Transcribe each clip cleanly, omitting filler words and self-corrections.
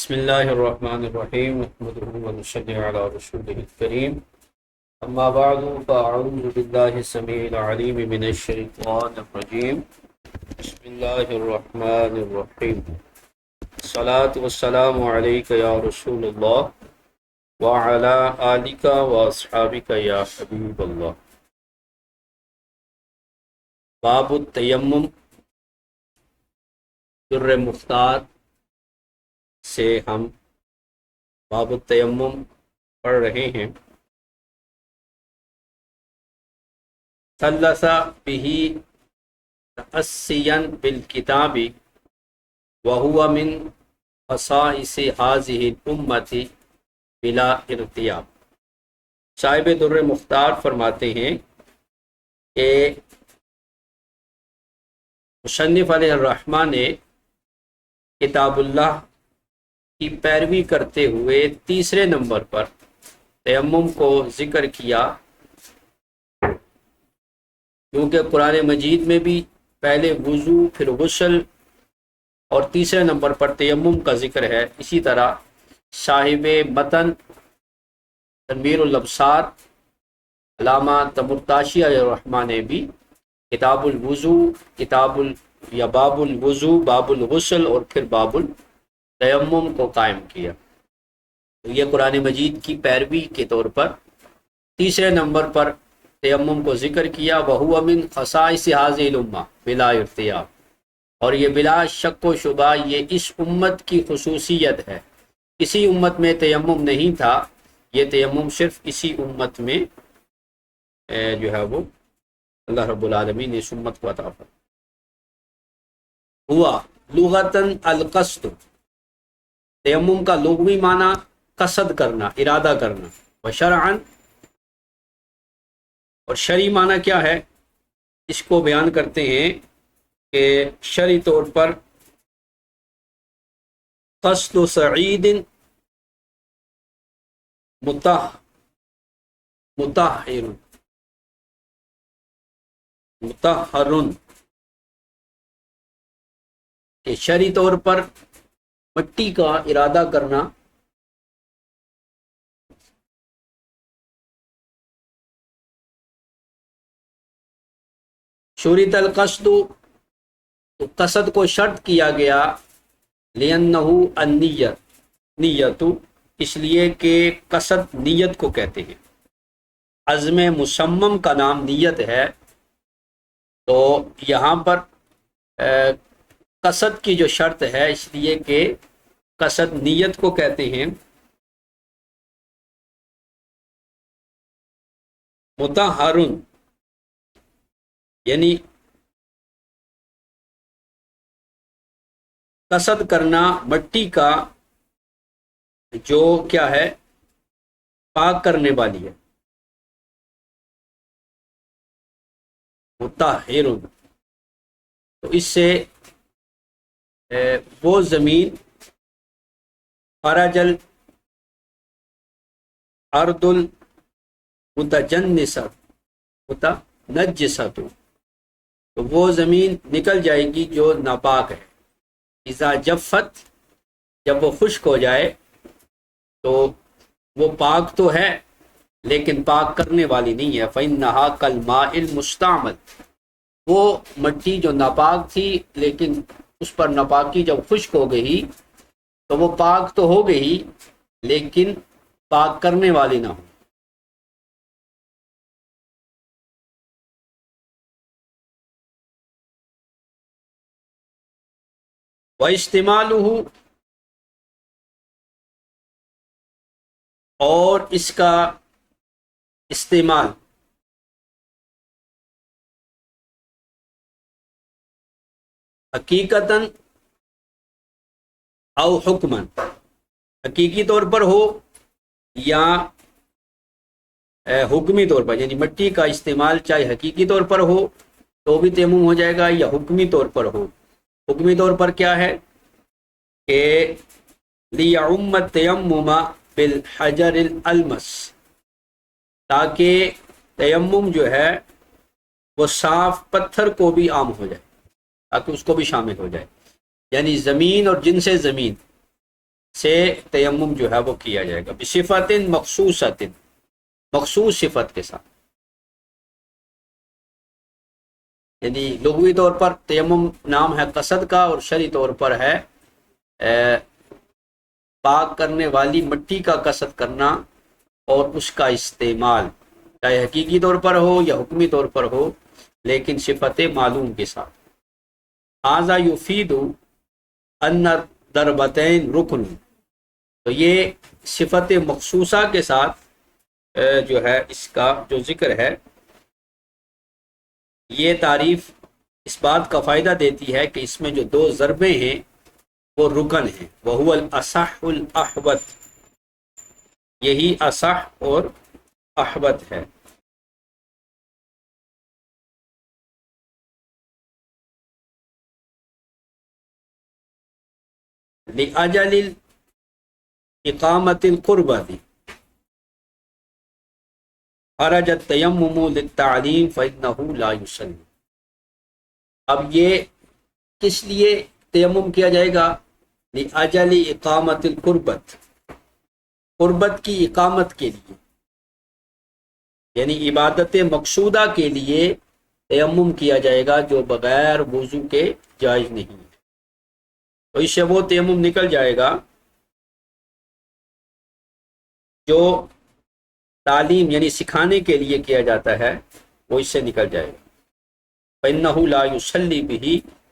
بسم اللہ الرحمن الرحیم نحمده ونصلی علی رسوله الکریم اما بعد فاعوذ باللہ السمیع العلیم من الشیطان الرجیم بسم اللہ الرحمن الرحیم الصلاة والسلام علیک یا رسول اللہ وعلی آلک واصحابک یا حبیب اللہ۔ باب التیمم، در مختار سے ہم باب التیمم پڑھ رہے ہیں۔ ثلث به تأسيا بالكتاب وهو من خصائص هذه الأمة بلا ارتياب۔ صاحب در مختار فرماتے ہیں کہ مصنف علیہ الرحمہ نے کتاب اللہ کی پیروی کرتے ہوئے تیسرے نمبر پر تیمم کو ذکر کیا، کیونکہ قرآن مجید میں بھی پہلے وضو پھر غسل اور تیسرے نمبر پر تیمم کا ذکر ہے۔ اسی طرح صاحب متن تنویر الابصار علامہ تمرتاشی علیہ الرحمٰ نے بھی کتاب الوضو یا باب الوضو، باب الغسل اور پھر باب تیمم کو قائم کیا۔ تو یہ قرآن مجید کی پیروی کے طور پر تیسرے نمبر پر تیمم کو ذکر کیا۔ وَهُوَ مِنْ خَصَائِصِ هَذِهِ الْأُمَّةِ بِلَا ارتیاب، اور یہ بلا شک و شبہ یہ اس امت کی خصوصیت ہے۔ کسی امت میں تیمم نہیں تھا، یہ تیمم صرف اسی امت میں جو ہے وہ اللہ رب العالمین نے اس امت کو عطا فرمایا۔ ہوا لغتاً القصد، تیمم کا لغوی معنی قصد کرنا، ارادہ کرنا، وشرعاً، اور شرعی معنی کیا ہے اس کو بیان کرتے ہیں کہ شرعی طور پر قصد سعید مطہر، کہ شرعی طور پر مٹی کا ارادہ کرنا شرط القصد، تو قصد کو شرط کیا گیا، لِأَنَّهُ النِّيَّةُ، اس لیے کہ قصد نیت کو کہتے ہیں۔ عزم مصمم کا نام نیت ہے، تو یہاں پر قصد کی جو شرط ہے اس لیے کہ قصد نیت کو کہتے ہیں۔ مطہر، یعنی قصد کرنا مٹی کا جو کیا ہے پاک کرنے والی ہے، مطہر، تو اس سے وہ زمین خرج الارض المتجنسۃ، تو وہ زمین نکل جائے گی جو ناپاک ہے۔ اذا جفت، جب وہ خشک ہو جائے تو وہ پاک تو ہے لیکن پاک کرنے والی نہیں ہے۔ فإنها كالماء المستعمل، وہ مٹی جو ناپاک تھی لیکن اس پر ناپاکی جب خشک ہو گئی تو وہ پاک تو ہو گئی لیکن پاک کرنے والی نہ ہو۔ وَإِسْتِمَالُهُ، اور اس کا استعمال، حقیقتاً او حکماً، حقیقی طور پر ہو یا حکمی طور پر، یعنی مٹی کا استعمال چاہے حقیقی طور پر ہو تو بھی تیمم ہو جائے گا، یا حکمی طور پر ہو۔ حکمی طور پر کیا ہے کہ لِيَعُمَّ التَّيَمُّمَ بِالْحَجَرِ الْأَلْمَسِ، تاکہ تیمم جو ہے وہ صاف پتھر کو بھی عام ہو جائے، تاکہ اس کو بھی شامل ہو جائے، یعنی زمین اور جنس زمین سے تیمم جو ہے وہ کیا جائے گا، بصفت مخصوصۃ، مخصوص صفت کے ساتھ، یعنی لغوی طور پر تیمم نام ہے قصد کا، اور شرعی طور پر ہے پاک کرنے والی مٹی کا قصد کرنا اور اس کا استعمال، چاہے حقیقی طور پر ہو یا حکمی طور پر ہو، لیکن صفت معلوم کے ساتھ۔ ھذا یفید ان ضربتین رکن، تو یہ صفت مخصوصہ کے ساتھ جو ہے اس کا جو ذکر ہے، یہ تعریف اس بات کا فائدہ دیتی ہے کہ اس میں جو دو ضربیں ہیں وہ رکن ہیں، وہو الاصح الاحوط، یہی اصح اور احوط ہے۔ لأجل اقامت القربۃ خرج التیمم للتعلیم فإنہ لا یصلی، اب یہ کس لیے تیمم کیا جائے گا؟ لأجل اقامت القربۃ، قربت کی اقامت کے لیے، یعنی عبادت مقصودہ کے لیے تیمم کیا جائے گا، جو بغیر وضو کے جائز نہیں ہے۔ تو اس سے وہ تیمم نکل جائے گا جو تعلیم یعنی سکھانے کے لیے کیا جاتا ہے، وہ اس سے نکل جائے گا۔ فإنہ لا یصلی بہ،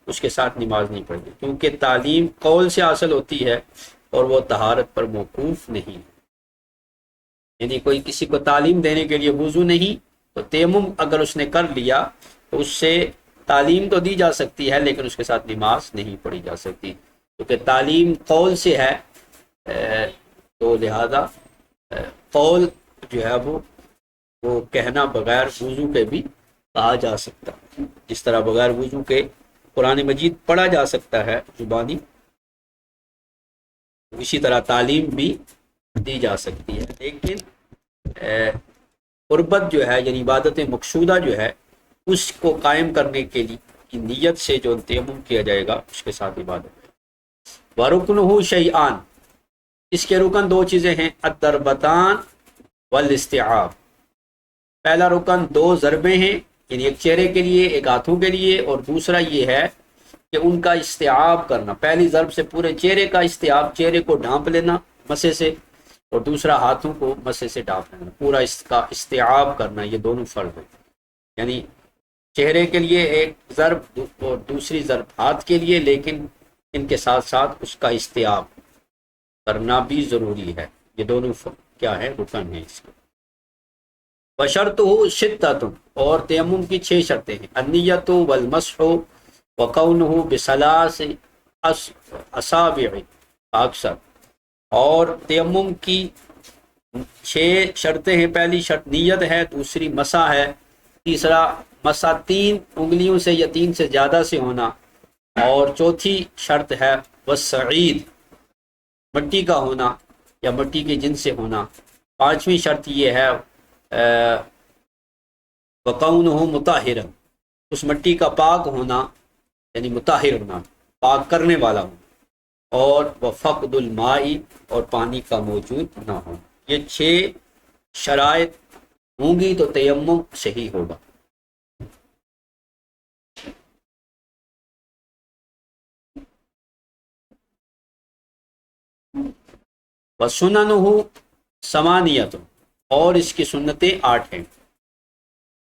اس کے ساتھ نماز نہیں پڑھنی، کیونکہ تعلیم قول سے حاصل ہوتی ہے اور وہ طہارت پر موقوف نہیں، یعنی کوئی کسی کو تعلیم دینے کے لیے وضو نہیں، تو تیمم اگر اس نے کر لیا تو اس سے تعلیم تو دی جا سکتی ہے لیکن اس کے ساتھ نماز نہیں پڑھی جا سکتی، کیونکہ تعلیم قول سے ہے، تو لہذا قول جو ہے وہ کہنا بغیر وضو کے بھی کہا جا سکتا ہے، جس طرح بغیر وضو کے قرآن مجید پڑھا جا سکتا ہے زبانی، اسی طرح تعلیم بھی دی جا سکتی ہے۔ لیکن قربت جو ہے یعنی عبادت مقصودہ جو ہے، اس کو قائم کرنے کے لیے کی نیت سے جو تیمم کیا جائے گا اس کے ساتھ عبادت ہے۔ وَرُكْنُهُ شَيْئان، اس کے رکن دو چیزیں ہیں، الضربتان والاستعاب، پہلا رکن دو ضربیں ہیں، یعنی ایک چہرے کے لیے ایک ہاتھوں کے لیے، اور دوسرا یہ ہے کہ ان کا استعاب کرنا، پہلی ضرب سے پورے چہرے کا استعاب، چہرے کو ڈھانپ لینا مسے سے، اور دوسرا ہاتھوں کو مسے سے ڈھانپ لینا، پورا اس کا استعاب کرنا، یہ دونوں فرض ہیں، یعنی چہرے کے لیے ایک ضرب اور دوسری ضرب ہاتھ کے لیے، لیکن ان کے ساتھ ساتھ اس کا استعاب کرنا بھی ضروری ہے، یہ دونوں کیا ہے؟ رکن ہیں اس کے۔ وشرطہ ستۃ، اور تیمم کی 6 شرطیں ہیں، النیۃ والمسح وکونہ بثلاث اصابع اکثر، اور تیمم کی 6 شرطیں ہیں، پہلی شرط نیت ہے، دوسری مسح ہے، تیسرا مسح 3 انگلیوں سے یا 3 سے زیادہ سے ہونا، اور چوتھی شرط ہے والسعید، مٹی کا ہونا یا مٹی کے جن سے ہونا، پانچویں شرط یہ ہے وَقَوْنُهُ مُطَهِّرًا، اس مٹی کا پاک ہونا، یعنی مطہر ہونا، پاک کرنے والا ہونا، اور وَفَقْدُ الْمَاءِ، اور پانی کا موجود نہ ہو، یہ 6 شرائط ہوں گی تو تیمم صحیح ہوگا۔ وَسُنَنُهُ ثَمَانِيَةٌ، اور اس کی سنتیں 8 ہیں،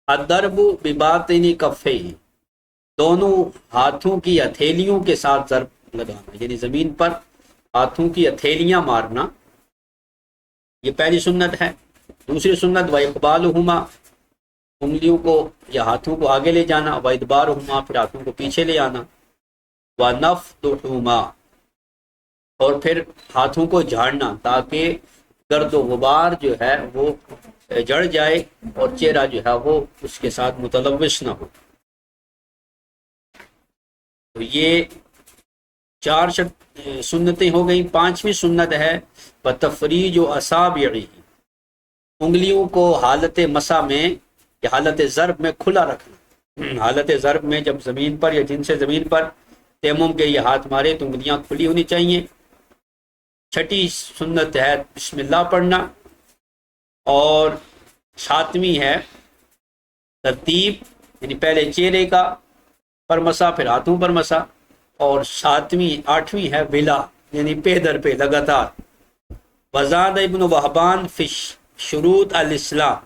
الضرب بباطن کفیہ، دونوں ہاتھوں کی ہتھیلیوں کے ساتھ ضرب لگانا، یعنی زمین پر ہاتھوں کی ہتھیلیاں مارنا، یہ پہلی سنت ہے۔ دوسری سنت وَإِقْبَالُهُمَا، انگلیوں کو یا ہاتھوں کو آگے لے جانا، وَإِدْبَارُهُمَا، پھر ہاتھوں کو پیچھے لے آنا، وَنَفْضُهُمَا، اور پھر ہاتھوں کو جھاڑنا تاکہ گرد و غبار جو ہے وہ جڑ جائے اور چہرہ جو ہے وہ اس کے ساتھ متلوث نہ ہو۔ تو یہ 4 سنتیں ہو گئیں۔ 5ویں سنت ہے بتفریج و اصابعہ، انگلیوں کو حالت مسح میں یا حالت ضرب میں کھلا رکھنا، حالت ضرب میں جب زمین پر یا جن سے زمین پر تیمم کے یہ ہاتھ مارے تو انگلیاں کھلی ہونی چاہیے۔ چھٹی سنت ہے بسم اللہ پڑھنا، اور ساتویں ہے ترتیب، یعنی پہلے چہرے کا پر مسا، پھر ہاتھوں پر مسا، اور آٹھویں ہے ولا، یعنی پہ در پہ لگاتار۔ وزاد ابن وہبان فی شروط الاسلام،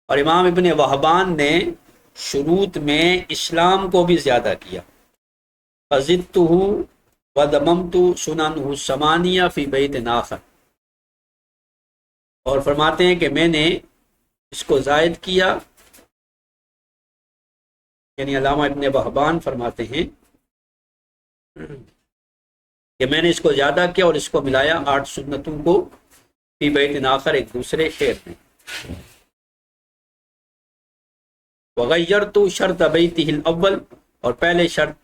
اور امام ابن وہبان نے شروط میں اسلام کو بھی زیادہ کیا۔ فزدتہ وضممت سننہ الثمانیہ فی بیت آخر، اور فرماتے ہیں کہ میں نے اس کو زائد کیا، یعنی علامہ ابن وہبان فرماتے ہیں کہ میں نے اس کو زیادہ کیا اور اس کو ملایا 8 سنتوں کو فی بیت آخر، ایک دوسرے شعر میں۔ وغیرت شرط بیتہ الاول، اور پہلے شرط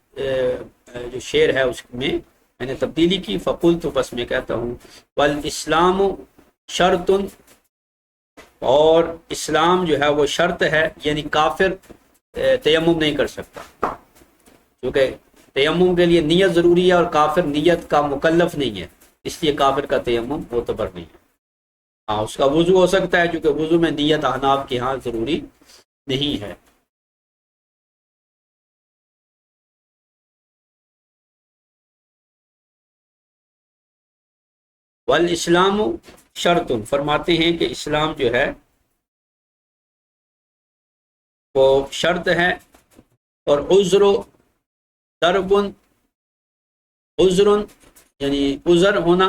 جو شعر ہے اس میں نے تبدیلی کی۔ فقلت، بس میں کہتا ہوں، والاسلام شرط، اور اسلام جو ہے وہ شرط ہے، یعنی کافر تیمم نہیں کر سکتا، کیونکہ تیمم کے لیے نیت ضروری ہے اور کافر نیت کا مکلف نہیں ہے، اس لیے کافر کا تیمم معتبر نہیں ہے۔ ہاں اس کا وضو ہو سکتا ہے، کیونکہ وضو میں نیت احناف کے ہاں ضروری نہیں ہے۔ والاسلام شرط، فرماتے ہیں کہ اسلام جو ہے وہ شرط ہے، اور عذر ضرب، عذر یعنی عذر ہونا،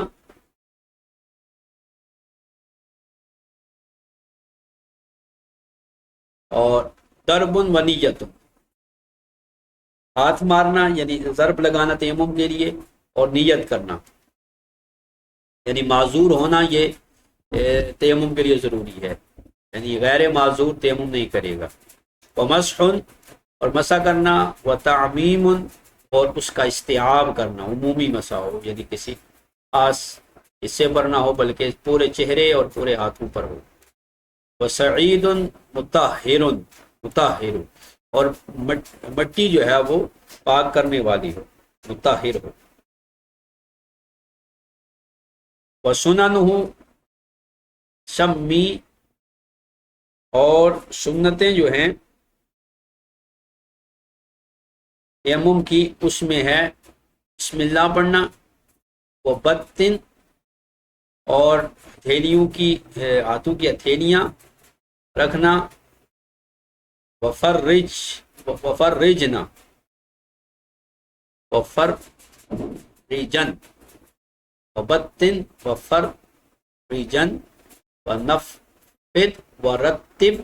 اور ضرب و نیت، ہاتھ مارنا یعنی ضرب لگانا تیمم کے لیے، اور نیت کرنا یعنی معذور ہونا، یہ تیمم کے لیے ضروری ہے، یعنی غیر معذور تیمم نہیں کرے گا۔ ومسح، اور مسح کرنا، وتعمیم، اور اس کا استیعاب کرنا، عمومی مسح ہو، یعنی کسی خاص حصے پر نہ ہو بلکہ پورے چہرے اور پورے ہاتھوں پر ہو۔ وسعید مطہر، مطہر، اور مٹی جو ہے وہ پاک کرنے والی ہو، مطہر ہو۔ وسننہ سمی، اور سنتیں جو ہیں تیمم کی، اس میں ہے بسم اللہ پڑھنا، وہ بطن، اور ہتھیلیوں کی، ہاتھوں کی ہتھیلیاں رکھنا، وفرجنا، وفرجن، وبطن، وفرجن، ونفض، ورتب،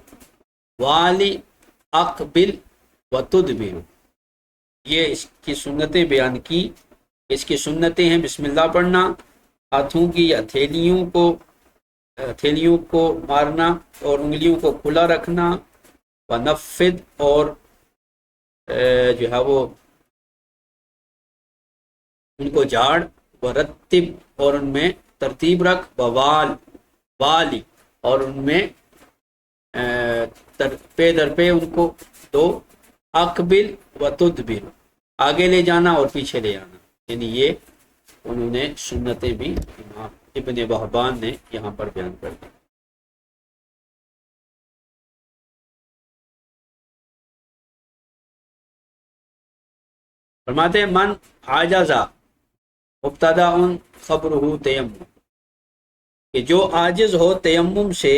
والی، اقبل، وتدبر۔ یہ اس کی سنتیں بیان کی۔ اس کی سنتیں ہیں بسم اللہ پڑھنا، ہاتھوں کی ہتھیلیوں کو مارنا اور انگلیوں کو کھلا رکھنا، ونفض، اور جو ہے وہ ان کو جھاڑ، ورتب، اور ان میں ترتیب رکھ، والی، اور ان میں پے در پہ ان کو دو، اقبل و تدبر، آگے لے جانا اور پیچھے لے آنا، یعنی یہ انہوں نے سنتیں بھی امام ابن وہبان نے یہاں پر بیان کر دی۔ فرماتے ہیں من عاجزہ مبتدا خبرہ تیمم، کہ جو عاجز ہو تیمم سے،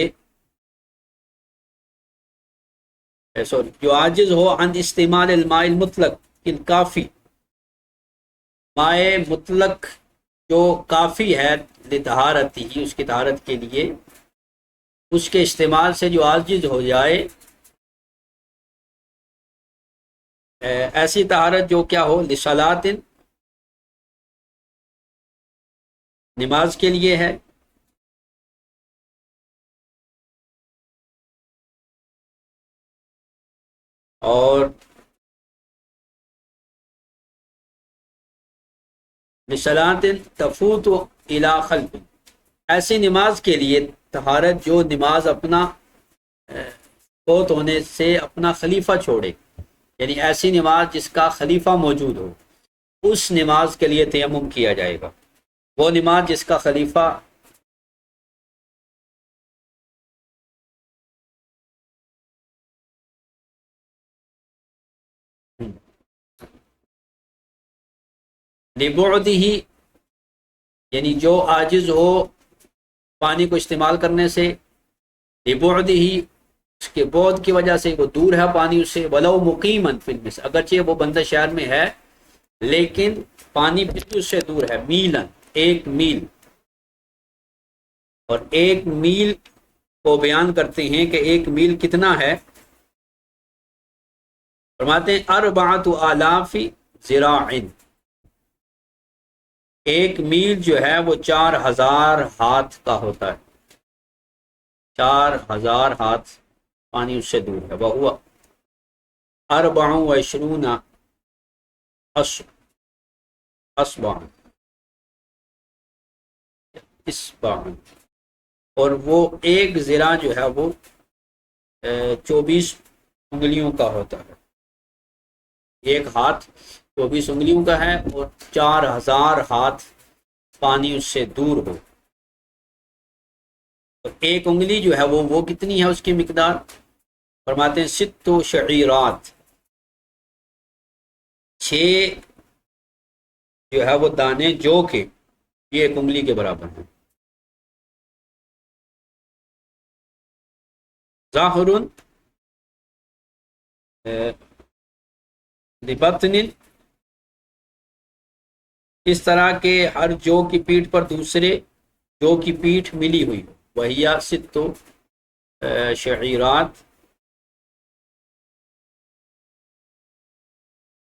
جو عاجز ہو عن استعمال الماء المطلق الکافی، مائع مطلق جو کافی ہے لطہارت ہی، اس کی طہارت کے لیے، اس کے استعمال سے جو عاجز ہو جائے، ایسی طہارت جو کیا ہو، لصلاۃ، نماز کے لیے ہے، اور لصلاۃ تفوت الی خلف، ایسی نماز کے لیے طہارت جو نماز اپنا فوت ہونے سے اپنا خلیفہ چھوڑے، یعنی ایسی نماز جس کا خلیفہ موجود ہو، اس نماز کے لیے تیمم کیا جائے گا۔ وہ نماز جس کا خلیفہ لبعدہ، یعنی جو عاجز ہو پانی کو استعمال کرنے سے، لبعدہ اس کے بعد کی وجہ سے، وہ دور ہے پانی اس سے، ولو مقیما فی المصر، اگرچہ وہ بندہ شہر میں ہے لیکن پانی بالکل اس سے دور ہے، میلن، ایک میل، اور ایک میل کو بیان کرتے ہیں کہ ایک میل کتنا ہے، فرماتے ہیں اربعۃ آلاف ذراع، ایک میل جو ہے وہ 4000 ہاتھ کا ہوتا ہے، 4000 ہاتھ پانی اس سے دور ہے، وہ 24 اصبعا، اور وہ ایک ذراع جو ہے وہ 24 انگلیوں کا ہوتا ہے، ایک ہاتھ 24 انگلیوں کا ہے، اور 4000 ہاتھ پانی اس سے دور ہو، تو ایک انگلی جو ہے وہ کتنی ہے اس کی مقدار، فرماتے ہیں 6 شعیرات، 6 جو ہے وہ دانے جو کے یہ ایک انگلی کے برابر ہیں، ظاہر لبطن، اس طرح کے ہر جو کی پیٹھ پر دوسرے جو کی پیٹھ ملی ہوئی ہو، وہی 6 شعیرات،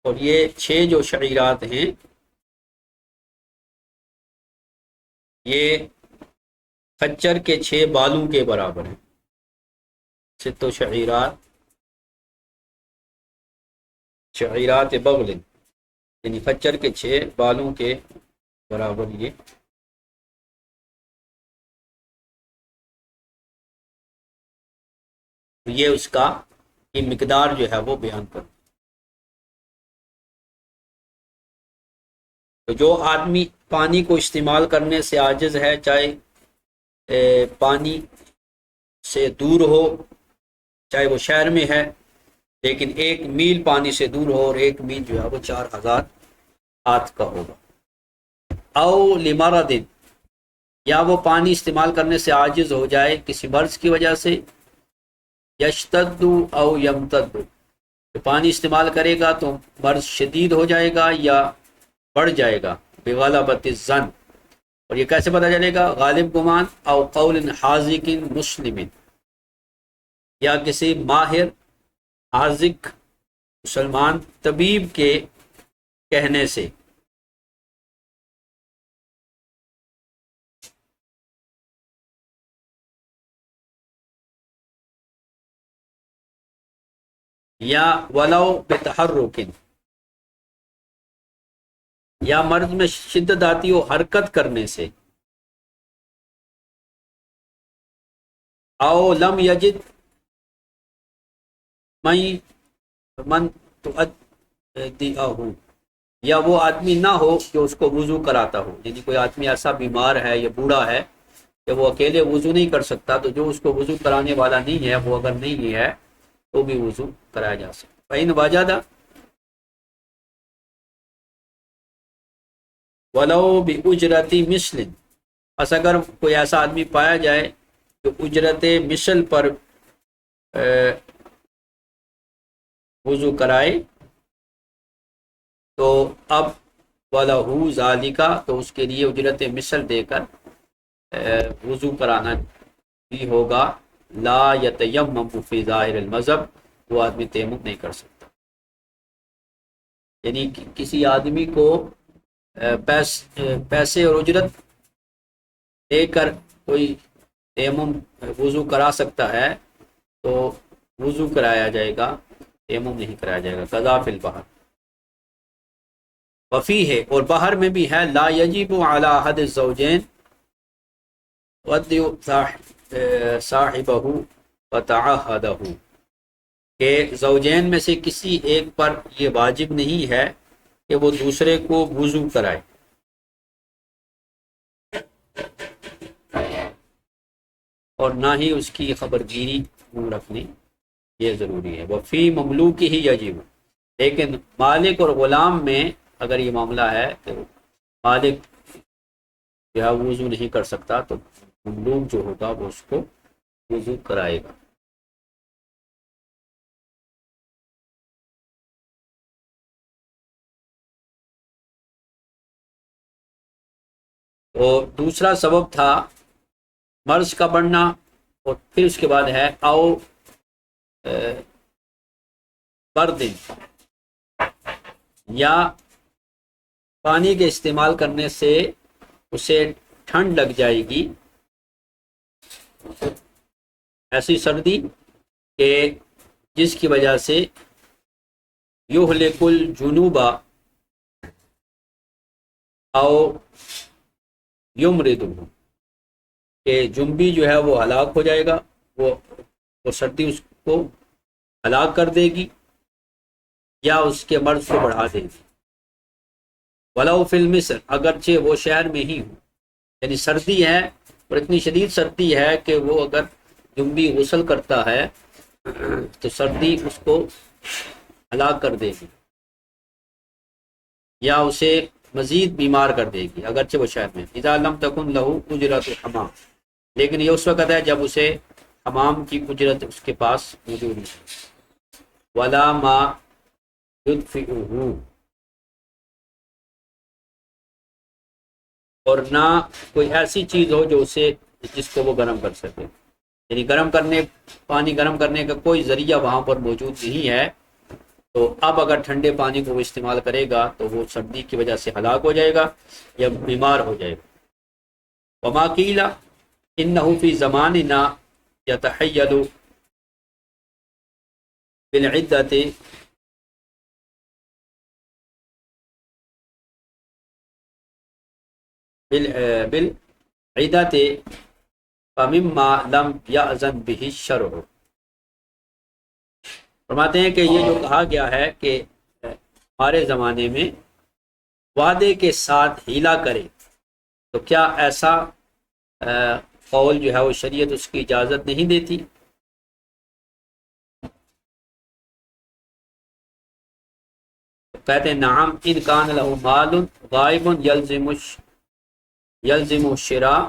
اور یہ 6 جو شعیرات ہیں یہ خچر کے 6 بالوں کے برابر ہیں، 6 شعیرات، شعیرات بغل، یعنی خچر کے 6 بالوں کے برابر یہ اس کا یہ مقدار جو ہے وہ بیان کر، تو جو آدمی پانی کو استعمال کرنے سے عاجز ہے، چاہے پانی سے دور ہو، چاہے وہ شہر میں ہے، لیکن ایک میل پانی سے دور ہو، اور ایک میل جو ہے وہ 4000 ہاتھ کا ہوگا، او لمرض، یا وہ پانی استعمال کرنے سے عاجز ہو جائے کسی مرض کی وجہ سے، یشتد او یمتد، تو پانی استعمال کرے گا تو مرض شدید ہو جائے گا یا بڑھ جائے گا، بغلبۃ الظن، اور یہ کیسے پتہ چلے گا، غالب گمان، او قول حاذق مسلم، یا کسی ماہر حاذق مسلمان طبیب کے کہنے سے، یا ولو بتحرک، یا مرض میں شدت آتی ہو حرکت کرنے سے، او لم یجد من تؤدیہ، یا وہ آدمی نہ ہو کہ اس کو وضو کراتا ہو، یعنی کوئی آدمی ایسا بیمار ہے یا بوڑھا ہے کہ وہ اکیلے وضو نہیں کر سکتا، تو جو اس کو وضو کرانے والا نہیں ہے، وہ اگر نہیں ہے تو بھی وضو کرایا جا سکتا، فإن وجد ولو بأجرت مثل، بس اگر کوئی ایسا آدمی پایا جائے جو اجرت مثل پر وضو کرائے، تو اب وَلَهُ ذَلِكَ، تو اس کے لیے اجرت مثل دے کر وضو کرانا بھی ہوگا، لا یتیمم فی ظاہر المذہب، وہ آدمی تیمم نہیں کر سکتا، یعنی کسی آدمی کو پیسے اور اجرت دے کر کوئی تیمم وضو کرا سکتا ہے تو وضو کرایا جائے گا، تیمم نہیں کرایا جائے گا، قضا فی البحر، وفی ہے، اور باہر میں بھی ہے، لا یجب علی احد الزوجین ودی صاحبہ وتعہدہ، کہ زوجین میں سے کسی ایک پر یہ واجب نہیں ہے کہ وہ دوسرے کو وضو کرائے، اور نہ ہی اس کی خبر گیری رکھنی یہ ضروری ہے۔ وفی مملوک ہی یجب، لیکن مالک اور غلام میں اگر یہ معاملہ ہے تو مالک جو ہے وضو نہیں کر سکتا تو مملوک جو ہوگا وہ اس کو وضو کرائے گا۔ اور دوسرا سبب تھا مرض کا بڑھنا، اور پھر اس کے بعد ہے او برد، یا پانی کے استعمال کرنے سے اسے ٹھنڈ لگ جائے گی، ایسی سردی کہ جس کی وجہ سے یہلک الجنوب او یمرد، کہ جنبی جو ہے وہ ہلاک ہو جائے گا، وہ سردی اس کو ہلاک کر دے گی یا اس کے مرض کو بڑھا دے گی۔ ولو فی المصر، اگرچہ وہ شہر میں ہی ہو، یعنی سردی ہے اور اتنی شدید سردی ہے کہ وہ اگر جنبی غسل کرتا ہے تو سردی اس کو ہلاک کر دے گی یا اسے مزید بیمار کر دے گی اگرچہ وہ شہر میں۔ اذا لم تکن لہ اجرت حمام، لیکن یہ اس وقت ہے جب اسے حمام کی اجرت اس کے پاس موجود نہیں۔ ولا ما یدفئہ، اور نہ کوئی ایسی چیز ہو جو اسے جس کو وہ گرم کر سکے، یعنی پانی گرم کرنے کا کوئی ذریعہ وہاں پر موجود نہیں ہے، تو اب اگر ٹھنڈے پانی کو وہ استعمال کرے گا تو وہ سردی کی وجہ سے ہلاک ہو جائے گا یا بیمار ہو جائے گا۔ وما قیل انہ فی زماننا یتحیل بالعدۃ بالعدۃ فمما لم یأذن بہ الشرع، فرماتے ہیں کہ یہ جو کہا گیا ہے کہ ہمارے زمانے میں وعدے کے ساتھ ہیلا کرے، تو کیا ایسا قول جو ہے وہ شریعت اس کی اجازت نہیں دیتی؟ کہتے ہیں نعم ان کان لہ مال غائب یلزم الشراء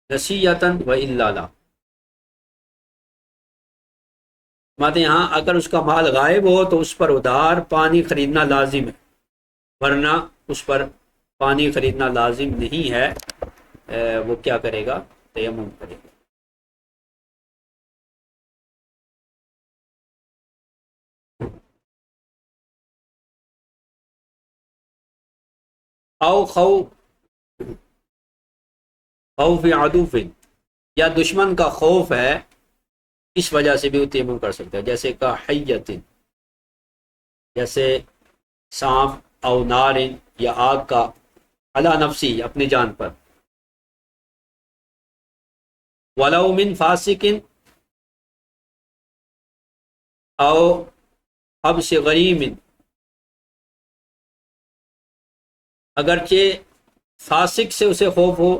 نصیحتا والا لا، فرماتے ہیں ہاں اگر اس کا مال غائب ہو تو اس پر ادھار پانی خریدنا لازم ہے، ورنہ اس پر پانی خریدنا لازم نہیں ہے، وہ کیا کرے گا؟ تیمم کرے گا۔ او خوف عدوف، یا دشمن کا خوف ہے اس وجہ سے بھی وہ تیمم کر سکتا ہے، جیسے کا حیت، جیسے سانپ، او نارن، یا آگ کا، علی نفسی، اپنی جان پر، ولو من فاسق او حبس غریم، اگرچہ فاسق سے اسے خوف ہو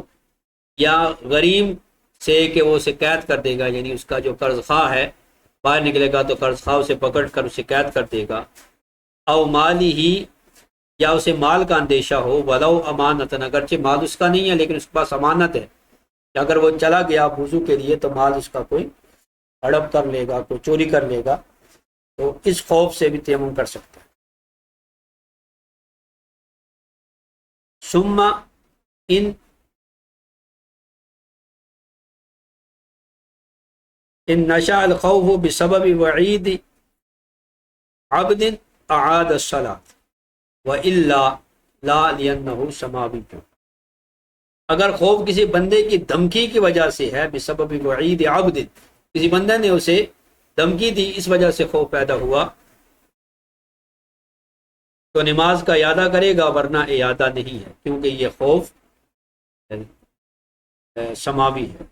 یا غریم سے کہ وہ اسے قید کر دے گا، یعنی اس کا جو قرض خواہ ہے باہر نکلے گا تو قرض خواہ اسے پکڑ کر اسے قید کر دے گا، او مالی ہی، یا اسے مال کا اندیشہ ہو، ولو امانتن، اگرچہ مال اس کا نہیں ہے لیکن اس کے پاس امانت ہے کہ اگر وہ چلا گیا وضو کے لیے تو مال اس کا کوئی ہڑپ کر لے گا، کوئی چوری کر لے گا، تو اس خوف سے بھی تیمم کر سکتا ہے۔ ثم ان نشأ الخوف بسبب وعید عبد اعاد الصلاۃ والا لا لانه سماوی، اگر خوف کسی بندے کی دھمکی کی وجہ سے ہے، بسبب وعید عبد، کسی بندے نے اسے دھمکی دی اس وجہ سے خوف پیدا ہوا، تو نماز کا اعادہ کرے گا، ورنہ اعادہ نہیں ہے، کیونکہ یہ خوف سماوی ہے۔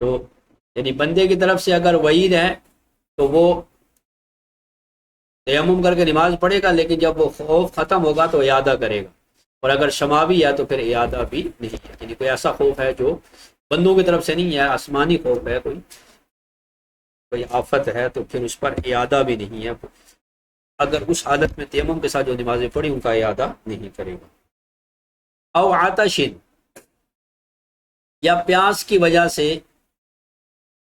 تو یعنی بندے کی طرف سے اگر وعید ہے تو وہ تیمم کر کے نماز پڑھے گا، لیکن جب وہ خوف ختم ہوگا تو اعادہ کرے گا، اور اگر شماوی ہے تو پھر اعادہ بھی نہیں ہے، یعنی کوئی ایسا خوف ہے جو بندوں کی طرف سے نہیں ہے، آسمانی خوف ہے، کوئی آفت ہے، تو پھر اس پر اعادہ بھی نہیں ہے، اگر اس حالت میں تیمم کے ساتھ جو نمازیں پڑھی ان کا اعادہ نہیں کرے گا۔ او عطشن، یا پیاس کی وجہ سے،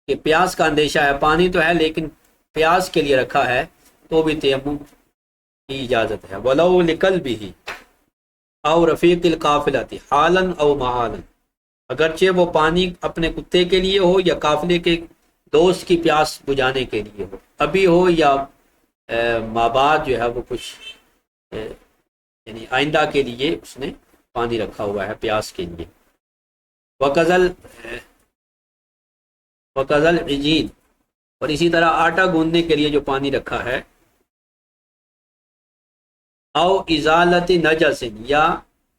کہ پیاس کا اندیشہ ہے، پانی تو ہے لیکن پیاس کے لیے رکھا ہے، تو بھی تیمم کی اجازت ہے۔ ولو لقلبہ او رفیق القافلۃ حالا او معالا، اگرچہ وہ پانی اپنے کتے کے لیے ہو یا قافلے کے دوست کی پیاس بجھانے کے لیے ہو، ابھی ہو یا مابعد جو ہے وہ کچھ یعنی آئندہ کے لیے اس نے پانی رکھا ہوا ہے پیاس کے لیے۔ وقزل عجین، اور اسی طرح آٹا گوندنے کے لیے جو پانی رکھا ہے، او ازالت نجس، یا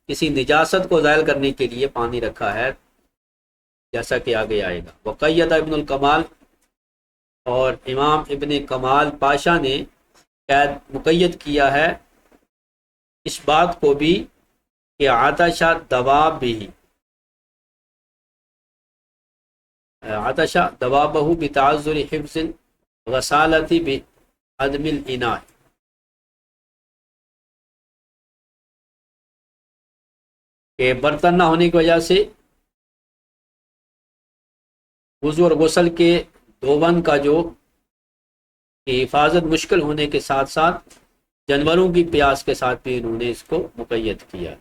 کسی نجاست کو زائل کرنے کے لیے پانی رکھا ہے، جیسا کہ آگے آئے گا۔ وقید ابن الکمال، اور امام ابن کمال پاشا نے مقید کیا ہے اس بات کو بھی کہ عطش دواب بھی، عطش دوابہ بتعذر حفظ غسالت بعدم الاناء، کہ برتن نہ ہونے کی وجہ سے وضو اور غسل کے دھون کا جو حفاظت مشکل ہونے کے ساتھ ساتھ جانوروں کی پیاس کے ساتھ بھی انہوں نے اس کو مقید کیا۔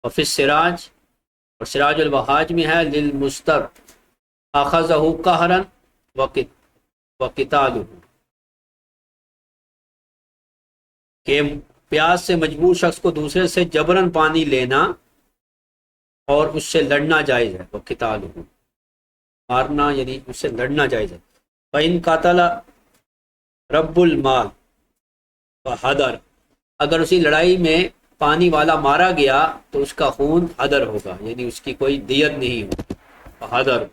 اور پھر سراج، اور سراج الوہاج میں ہے للمستر اخذہ قہرا وقتالہ، کہ پیاس سے مجبور شخص کو دوسرے سے جبراً پانی لینا اور اس سے لڑنا جائز ہے، وقتالہ مارنا یعنی اس سے لڑنا جائز ہے۔ فإن قتل رب المال فحدر، اگر اسی لڑائی میں پانی والا مارا گیا تو اس کا خون حدر ہوگا، یعنی اس کی کوئی دیت نہیں ہوگی۔ حدر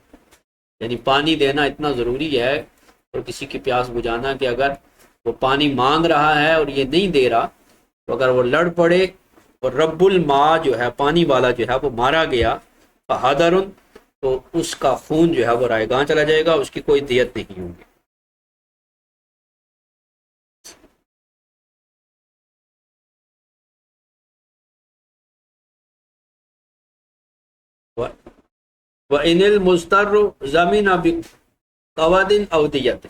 یعنی پانی دینا اتنا ضروری ہے اور کسی کی پیاس بجھانا کہ اگر وہ پانی مانگ رہا ہے اور یہ نہیں دے رہا تو اگر وہ لڑ پڑے اور رب الماء جو ہے پانی والا جو ہے وہ مارا گیا، فحدر، تو اس کا خون جو ہے وہ رائے گاں چلا جائے گا، اس کی کوئی دیت نہیں ہوگی۔ وَإِنِ الْمُسْتَرُّ زَمِنَ بِقَوَدٍ أَوْ دِيَةٍ،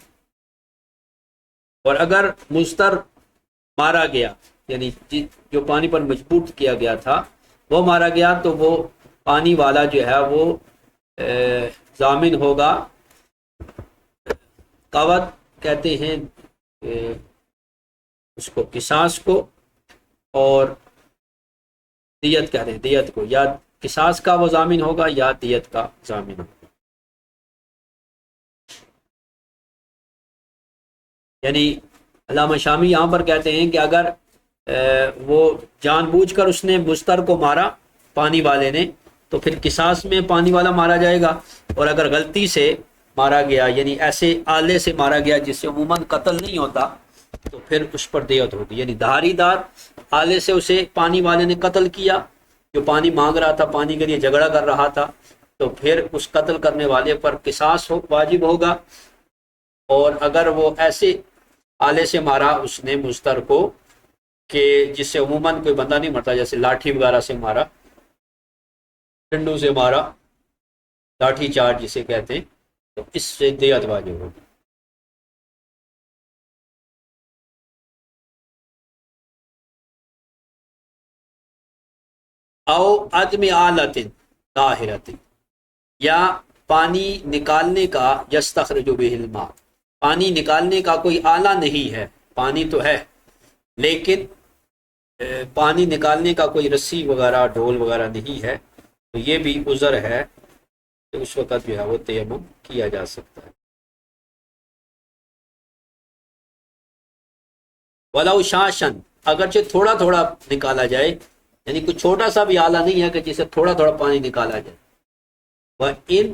اور اگر مستر مارا گیا یعنی جو پانی پر مجبور کیا گیا تھا وہ مارا گیا تو وہ پانی والا جو ہے وہ ضامن ہوگا۔ قوت کہتے ہیں اس کو قصاص کو، اور دیت کہتے ہیں دیت کو، یا قصاص کا وہ ضامن ہوگا یا دیت کا ضامن ہوگا۔ یعنی علامہ شامی یہاں پر کہتے ہیں کہ اگر وہ جان بوجھ کر اس نے مستر کو مارا پانی والے نے تو پھر قصاص میں پانی والا مارا جائے گا، اور اگر غلطی سے مارا گیا یعنی ایسے آلے سے مارا گیا جس سے عموماً قتل نہیں ہوتا تو پھر اس پر دیت ہوگی، یعنی دھاری دار آلے سے اسے پانی والے نے قتل کیا، جو پانی مانگ رہا تھا، پانی کے لیے جھگڑا کر رہا تھا، تو پھر اس قتل کرنے والے پر قصاص واجب ہوگا۔ اور اگر وہ ایسے آلے سے مارا اس نے مستر کو کہ جس سے عموماً کوئی بندہ نہیں مرتا، جیسے لاٹھی وغیرہ سے مارا، ڈنڈوں سے مارا، لاٹھی چارج جسے کہتے ہیں، تو اس سے دیت واجب ہوگی۔ او عدم آلت طاہرۃ، یا پانی نکالنے کا یستخرج بہ الماء، پانی نکالنے کا کوئی آلہ نہیں ہے، پانی تو ہے لیکن پانی نکالنے کا کوئی رسی وغیرہ ڈھول وغیرہ نہیں ہے، تو یہ بھی عذر ہے کہ اس وقت جو ہے وہ تیمم کیا جا سکتا ہے۔ ولو شاشن، اگرچہ تھوڑا تھوڑا نکالا جائے، یعنی کوئی چھوٹا سا بھی آلہ نہیں ہے کہ جسے تھوڑا تھوڑا پانی نکالا جائے۔ وَإِن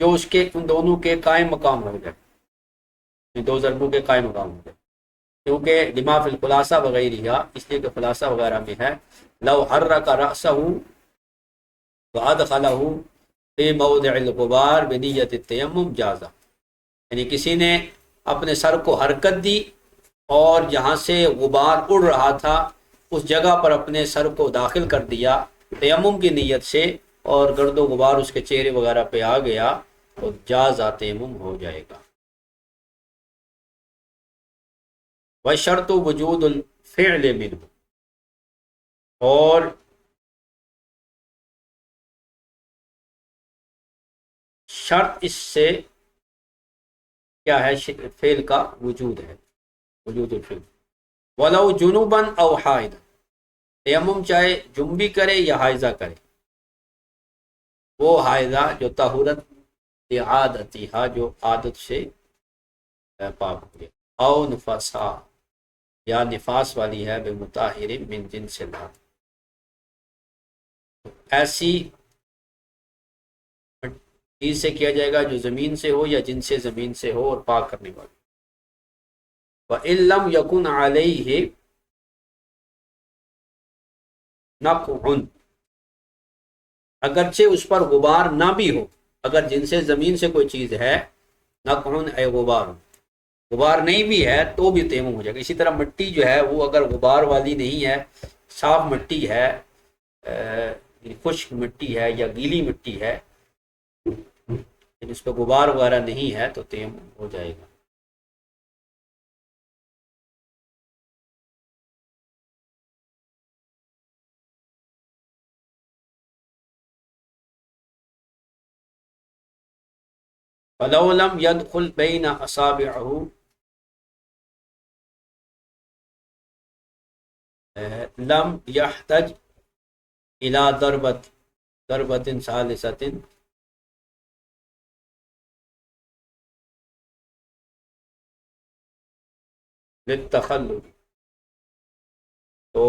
جو اس کے ان دونوں کے قائم مقام ہو جائے، ان دو ضربوں کے قائم مقام ہو جائے، کیونکہ لما فی الخلاصہ وغیرہ، اس لیے کہ خلاصہ وغیرہ میں ہے لو حرک رأسہ وادخلہ فی موضع الغبار بنیت التیمم جازہ، یعنی کسی نے اپنے سر کو حرکت دی اور جہاں سے غبار اڑ رہا تھا اس جگہ پر اپنے سر کو داخل کر دیا تیمم کی نیت سے، اور گرد و غبار اس کے چہرے وغیرہ پہ آ گیا تو جازہ تیمم ہو جائے گا۔ وشرط وجود الفعل منہ، اور شرط اس سے کیا ہے، فعل کا وجود ہے، وجود الفعل۔ ولو جنوبا او حائض، تیمم چاہے جنبی کرے یا حائضہ کرے، وہ حائضہ جو طہورت عادتیہا، جو عادت سے پاک ہو گیا، او نفسا، یا نفاس والی ہے، بے مطہر من جنس اللہ، ایسی چیز سے کیا جائے گا جو زمین سے ہو یا جن سے زمین سے ہو اور پاک کرنے والی۔ وَإِن لَمْ يَكُنْ عَلَيْهِ نَقْعٌ، اگرچہ اس پر غبار نہ بھی ہو، اگر جن سے زمین سے کوئی چیز ہے، نقعٌ اے غبار، غبار نہیں بھی ہے تو بھی تیمم ہو جائے گا۔ اسی طرح مٹی جو ہے وہ اگر غبار والی نہیں ہے، صاف مٹی ہے، خشک مٹی ہے یا گیلی مٹی ہے، اس پہ غبار وغیرہ نہیں ہے تو تیمم ہو جائے گا۔ فَلَوْ لَمْ يَدْخُلْ بَيْنَ أَصَابِعِهِ لم يحتج إلى ضربة ثالثة للتخلل، تو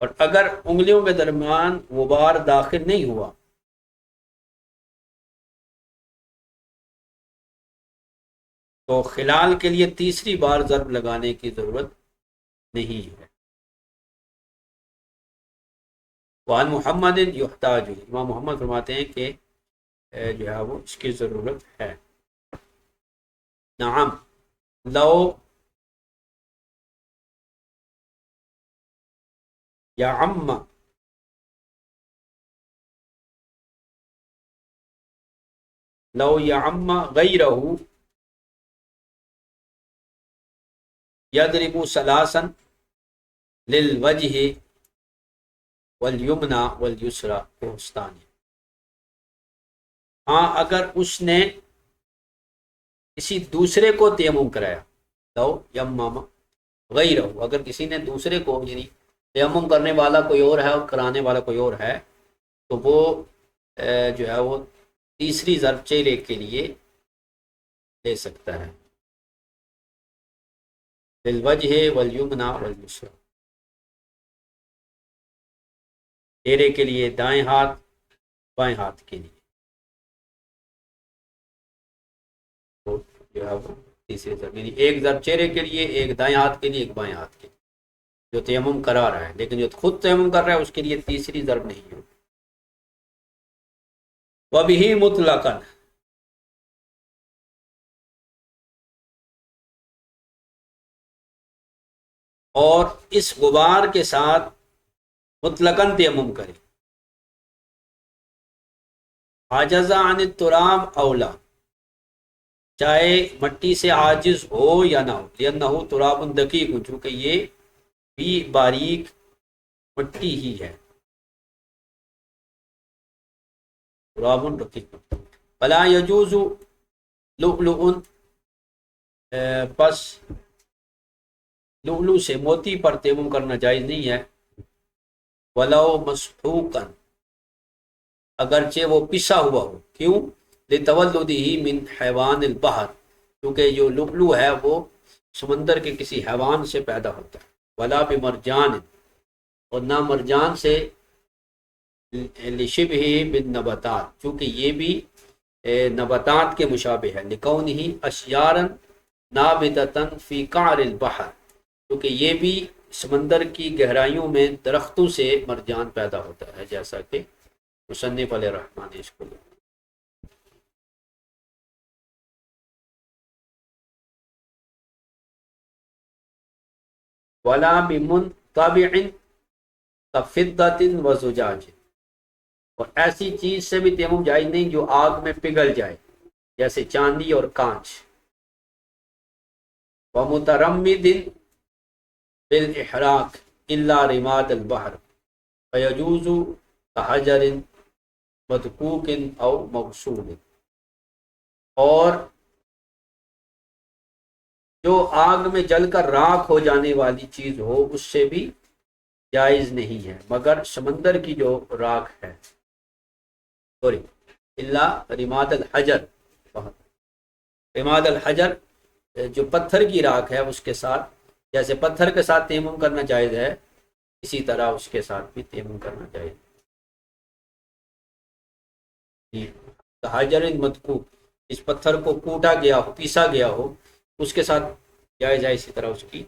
اور اگر انگلیوں کے درمیان غبار داخل نہیں ہوا تو خلال کے لیے تیسری بار ضرب لگانے کی ضرورت نہیں ہے۔ وعن محمد یحتاج، امام محمد فرماتے ہیں کہ جو ہے وہ اس کی ضرورت ہے۔ نعم لو یعم، لو یعم غیرہ یضرب ثلاثا للوجہ والیمنی والیسری بہستان، ہاں اگر اس نے کسی دوسرے کو تیمم کرایا، لو یمم غیرہ، اگر کسی نے دوسرے کو، یعنی تیمم کرنے والا کوئی اور ہے اور کرانے والا کوئی اور ہے، تو وہ جو ہے وہ تیسری ضرب چہرے کے لیے لے سکتا ہے، للوجہ والیمنی والیسری، چہرے کے لیے دائیں ہاتھ، بائیں ہاتھ کے لیے، تو جو ہے وہ تیسری ضرب، یعنی ایک ضرب چہرے کے لیے، ایک دائیں ہاتھ کے لیے، ایک بائیں ہاتھ کے لیے، جو تیمم کرا رہا ہے، لیکن جو خود تیمم کر رہا ہے اس کے لیے تیسری ضرب نہیں ہے۔ وَبِهِ مُطْلَقًا، اور اس غبار کے ساتھ مطلقاً تیمم کرے، عاجز عن التراب اولا، چاہے مٹی سے عاجز ہو یا نہ ہو، لأنه تراب دقیق، چونکہ یہ بھی باریک مٹی ہی ہے، تراب دقیق۔ فلا يجوز لؤلؤ، پس لؤلؤ سے، موتی پر تیمم کرنا جائز نہیں ہے، ولو مسحوقا، اگرچہ وہ پسا ہوا ہو، کیوں؟ لتولدہ من حیوان البحر، کیونکہ جو لؤلؤ ہے وہ سمندر کے کسی حیوان سے پیدا ہوتا ہے، ولا بمرجان، اور نہ مرجان سے، لشبہ بالنباتات، چونکہ یہ بھی نباتات کے مشابہ ہے، لکونہ اشجارا نابتۃ فی قعر البحر، کیونکہ یہ بھی سمندر کی گہرائیوں میں درختوں سے مرجان پیدا ہوتا ہے، جیسا کہ مصنف علیہ الرحمٰن نے اس کو لکھا۔ ولا بمنطبع كفضة وزجاج، اور ایسی چیز سے بھی تیمم جائز نہیں جو آگ میں پگھل جائے، جیسے چاندی اور کانچ۔ ومترمد بالاحراق الا رماد البحر فيجوز كحجر مدقوق او مغسول، اور جو آگ میں جل کر راکھ ہو جانے والی چیز ہو اس سے بھی جائز نہیں ہے، مگر سمندر کی جو راکھ ہے، سوری الا رماد الحجر، رماد الحجر جو پتھر کی راکھ ہے اس کے ساتھ، جیسے پتھر کے ساتھ تیمم کرنا جائز ہے اسی طرح اس کے ساتھ بھی تیمم کرنا جائز ہے۔ حجر مدقوق، اس پتھر کو کوٹا گیا ہو، پیسا گیا ہو، اس کے ساتھ جائز ہے، اسی طرح اس کی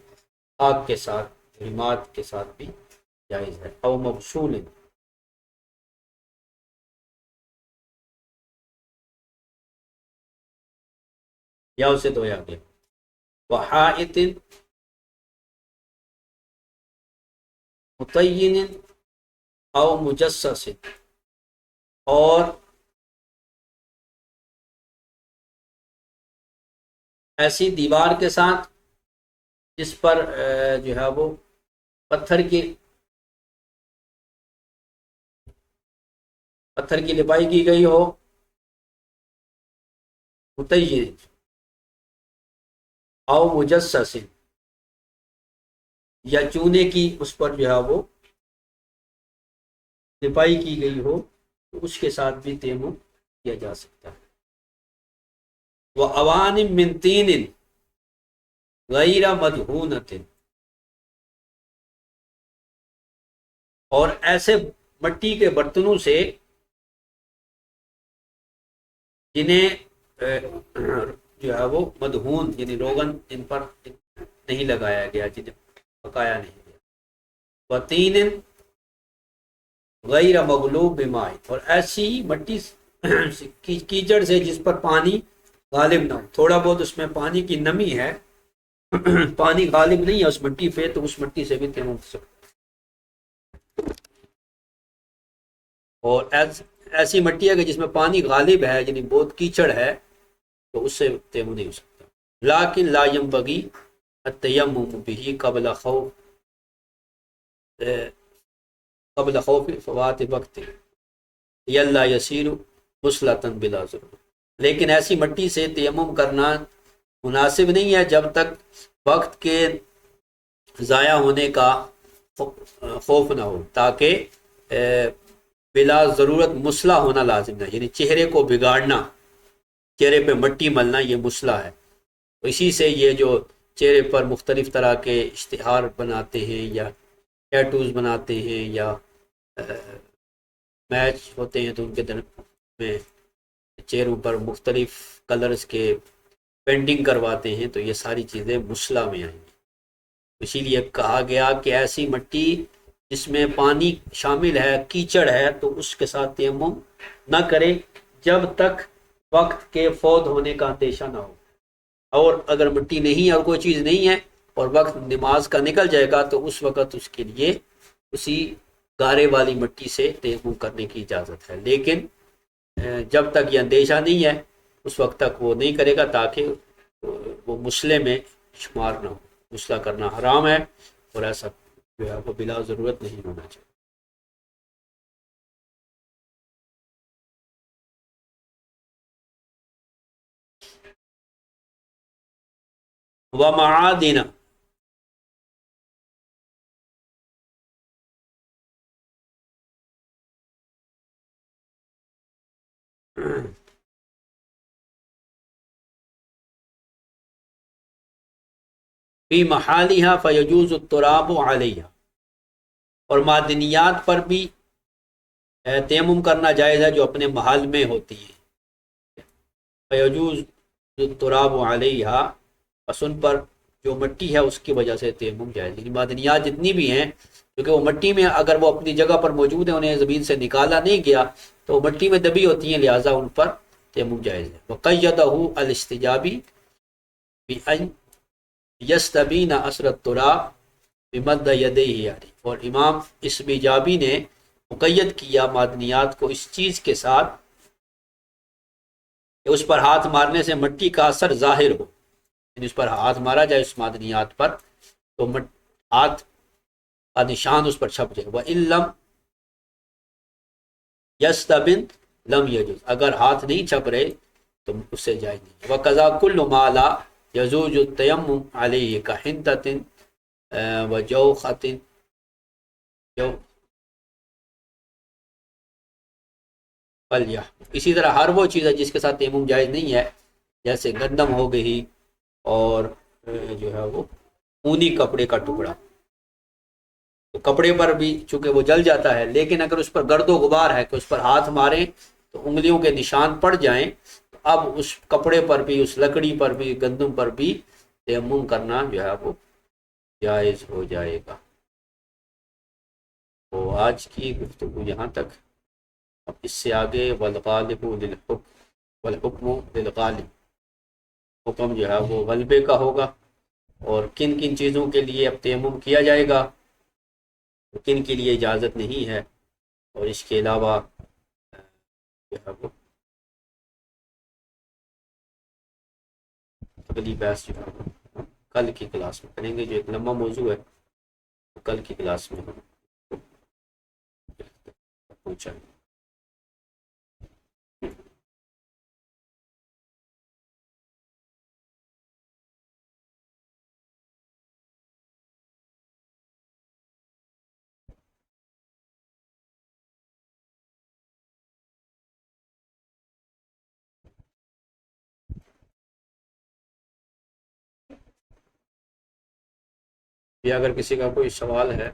آگ کے ساتھ، رماد کے ساتھ بھی جائز ہے۔ او مغسول، یا اسے دھویا گیا۔ وحائط متین او مجسس، اور ایسی دیوار کے ساتھ جس پر جو ہے وہ پتھر کی لپائی کی گئی ہو، متین او مجسس، یا چونے کی اس پر جو ہے وہ لپائی کی گئی ہو تو اس کے ساتھ بھی تیمم کیا جا سکتا ہے۔ وأوان من طین غیر مدہونۃ، اور ایسے مٹی کے برتنوں سے جنہیں جو ہے وہ مدہون یعنی روغن جن پر نہیں لگایا گیا، جنہیں پکایا نہیں گیا۔ وطین غیر مغلوب بماء، اور ایسی مٹی کیچڑ سے جس پر پانی غالب نہ ہو، تھوڑا بہت اس میں پانی کی نمی ہے، پانی غالب نہیں ہے اس مٹی پہ، تو اس مٹی سے بھی تیمم کر سکتے۔ اور ایسی مٹی ہے کہ جس میں پانی غالب ہے، یعنی بہت کیچڑ ہے، تو اس سے تیمم نہیں ہو سکتا۔ لیکن لا ينبغي التیمم به قبل خوف فوات وقت یلا یسیر مسلطن بلا ضرور، لیکن ایسی مٹی سے تیمم کرنا مناسب نہیں ہے جب تک وقت کے ضائع ہونے کا خوف نہ ہو، تاکہ بلا ضرورت مسلح ہونا لازم نہ، یعنی چہرے کو بگاڑنا، چہرے پہ مٹی ملنا، یہ مسلح ہے۔ اسی سے یہ جو چہرے پر مختلف طرح کے اشتہار بناتے ہیں یا ٹیٹوز بناتے ہیں یا میچ ہوتے ہیں تو ان کے میں چہروں پر مختلف کلرز کے پینٹنگ کرواتے ہیں، تو یہ ساری چیزیں مسلح میں آئیں گی۔ اسی لیے کہا گیا کہ ایسی مٹی جس میں پانی شامل ہے، کیچڑ ہے، تو اس کے ساتھ تیمم نہ کرے جب تک وقت کے فوت ہونے کا اندیشہ نہ ہو، اور اگر مٹی نہیں ہے اور کوئی چیز نہیں ہے اور وقت نماز کا نکل جائے گا تو اس وقت اس کے لیے اسی گارے والی مٹی سے تیمم کرنے کی اجازت ہے، لیکن جب تک یہ اندیشہ نہیں ہے اس وقت تک وہ نہیں کرے گا، تاکہ وہ مسئلے میں شمار نہ ہو۔ مسئلہ کرنا حرام ہے، اور ایسا جو ہے وہ بلا ضرورت نہیں ہونا چاہیے۔ ومعادن، فی محالها فیجوز التراب علیہا، اور معدنیات پر بھی تیمم کرنا جائز ہے جو اپنے محل میں ہوتی ہے، فیجوز تراب علیہا، بس ان پر جو مٹی ہے اس کی وجہ سے تیمم جائز، یعنی معدنیات جتنی بھی ہیں کیونکہ وہ مٹی میں اگر وہ اپنی جگہ پر موجود ہیں، انہیں زمین سے نکالا نہیں گیا تو وہ مٹی میں دبی ہوتی ہیں، لہٰذا ان پر تیمم جائز ہے۔ وقیدہ الاستجابی بأن یستبین اثر التراب بمد یدیہ، یعنی اور امام اسمی جابی نے مقید کیا معدنیات کو اس چیز کے ساتھ کہ اس پر ہاتھ مارنے سے مٹی کا اثر ظاہر ہو، یعنی اس پر ہاتھ مارا جائے اس معدنیات پر تو ہاتھ کا نشان اس پر چھپ جائے۔ وَإِن لَمْ يَسْتَبِن لَمْ يَجُزْ، اگر ہاتھ نہیں چھپ رہے تو اس سے جائز نہیں۔ وَقَذَا كُلُّ مَا لَا يَجُوزُ التَّيَمُّمُ عَلَيْهِ كَحِنْطَةٍ وَجَوْخَةٍ، اسی طرح ہر وہ چیز ہے جس کے ساتھ تیمم جائز نہیں ہے، جیسے گندم ہو گئی اور جو ہے وہ اونی کپڑے کا ٹکڑا، تو کپڑے پر بھی چونکہ وہ جل جاتا ہے، لیکن اگر اس پر گرد و غبار ہے کہ اس پر ہاتھ ماریں تو انگلیوں کے نشان پڑ جائیں تو اب اس کپڑے پر بھی، اس لکڑی پر بھی، گندم پر بھی تیمم کرنا جو ہے وہ جائز ہو جائے گا۔ تو آج کی گفتگو یہاں تک، اب اس سے آگے والغالب للحکم، والحکم للغالب، حکم جو ہے وہ غلبے کا ہوگا، اور کن کن چیزوں کے لیے اب تیمم کیا جائے گا، کن کے لیے اجازت نہیں ہے، اور اس کے علاوہ جو ہے وہ اگلی بحث جو ہے وہ کل کی کلاس میں کریں گے، جو ایک لمبا موضوع ہے کل کی کلاس میں ہم پہنچائیں گے۔ یہ اگر کسی کا کوئی سوال ہے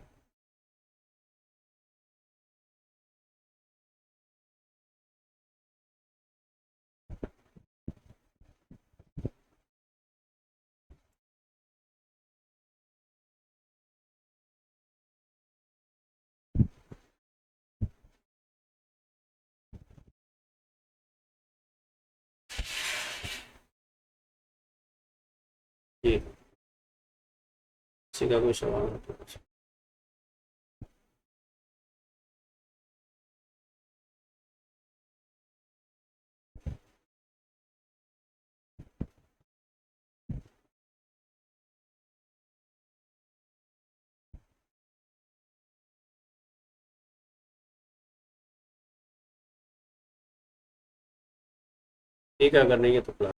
جی، کسی کا کوئی سوال ہے تو ٹھیک ہے، اگر نہیں ہے تو